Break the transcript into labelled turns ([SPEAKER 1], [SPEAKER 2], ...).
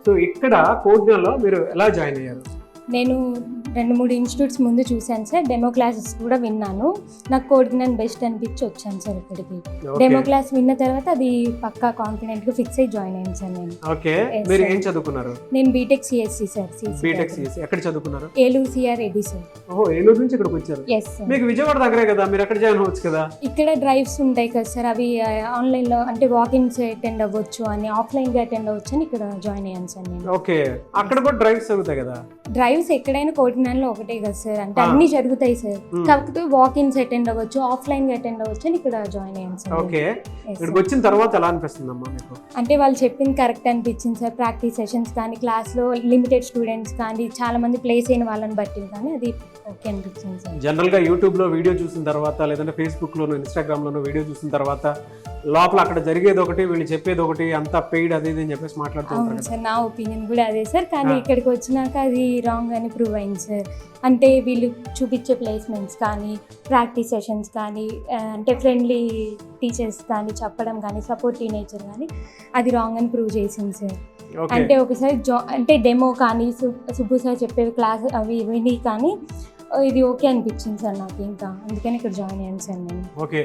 [SPEAKER 1] So ఇక్కడ కోడ్నలో మీరు ఎలా జాయిన్ అయ్యారు?
[SPEAKER 2] నేను 2-3 ఇన్స్టిట్యూట్స్ ముందు చూశాను సార్. డెమో క్లాసెస్ కూడా విన్నాను. నాకు కోడిగ్నన్ బెస్ట్ అనిపించి వచ్చాను సార్ ఇక్కడికి. డెమో క్లాస్ విన్న తర్వాత అది పక్కా కాన్ఫిడెంట్గా ఫిక్స్ అయ్యి జాయిన్ అయ్యాను సార్ నేను.
[SPEAKER 1] ఓకే, మీరు ఏం చదువుకున్నారు?
[SPEAKER 2] నేను BTech CSC sir.
[SPEAKER 1] BTech CSC ఎక్కడ చదువుకున్నారు?
[SPEAKER 2] Eluru CR Reddy sir.
[SPEAKER 1] ఓహో, ఏలూరు నుంచి ఇక్కడికి వచ్చారు.
[SPEAKER 2] Yes sir.
[SPEAKER 1] మీకు విజయవాడ దగ్గరే కదా, మీరు ఎక్కడ జాయిన్ అవ్వచ్చు కదా.
[SPEAKER 2] ఇక్కడ డ్రైవ్స్ ఉంటాయి కదా సార్, అవి ఆన్లైన్లో అంటే వాకిన్స్ అటెండ్ అవ్వచ్చు అని, ఆఫ్లైన్గా అటెండ్ అవ్వచ్చు అని ఇక్కడ జాయిన్ అయ్యాను సార్ నేను.
[SPEAKER 1] ఓకే, అక్కడ కూడా డ్రైవ్స్ అవుతాయి కదా.
[SPEAKER 2] డ్రైవ్స్ ఎక్కడైనా కోడిగ్నన్లో ఒకటే కదా సార్, అంటే అన్ని జరుగుతాయి సార్. కాకపోతే వాకిన్స్ అటెండ్ అవ్వచ్చు, ఆఫ్లైన్గా అటెండ్ అవ్వచ్చు అని ఇక్కడ జాయిన్ అయ్యాను సార్.
[SPEAKER 1] ఓకే, ఇక్కడికి వచ్చిన తర్వాత ఎలా అనిపిస్తుంది అమ్మా మీకు?
[SPEAKER 2] అంటే వాళ్ళు చెప్పింది కరెక్ట్ అనిపించింది సార్. ప్రాక్టీస్ సెషన్స్ కానీ, క్లాస్లో లిమిటెడ్ స్టూడెంట్స్ కానీ, చాలా మంది ప్లేస్ అయిన వాళ్ళని బట్టి కానీ అది ఓకే అనిపించింది సార్.
[SPEAKER 1] జనరల్గా యూట్యూబ్లో వీడియో చూసిన తర్వాత, లేదంటే ఫేస్బుక్లోను ఇన్స్టాగ్రామ్లోను వీడియో చూసిన తర్వాత లోపల అక్కడ జరిగేది ఒకటి, వీళ్ళు చెప్పేది ఒకటి, అంతా పెయిడ్ అది ఇది అని చెప్పేసి మాట్లాడుతుంటారు.
[SPEAKER 2] అవును సార్, నా ఒపీనియన్ కూడా అదే సార్. కానీ ఇక్కడికి వచ్చినాక అది రాంగ్ అని ప్రూవ్ అయింది సార్. అంటే వీళ్ళు చూపించే ప్లేస్మెంట్స్ కానీ, ప్రాక్టీస్ సెషన్స్ కానీ, అంటే ఫ్రెండ్లీ టీచర్స్ కానీ చెప్పడం కానీ, సపోర్టివ్ నేచర్ కానీ అది రాంగ్ అని ప్రూవ్ చేసింది సార్. అంటే ఒకసారి అంటే డెమో కానీ, సుబ్బు సార్ చెప్పే క్లాస్ అవి విని కానీ ఇది ఓకే అనిపించింది సార్ నాకు. ఇంకా అందుకని ఇక్కడ జాయిన్ అయ్యాను సార్ నేను.
[SPEAKER 1] ఓకే,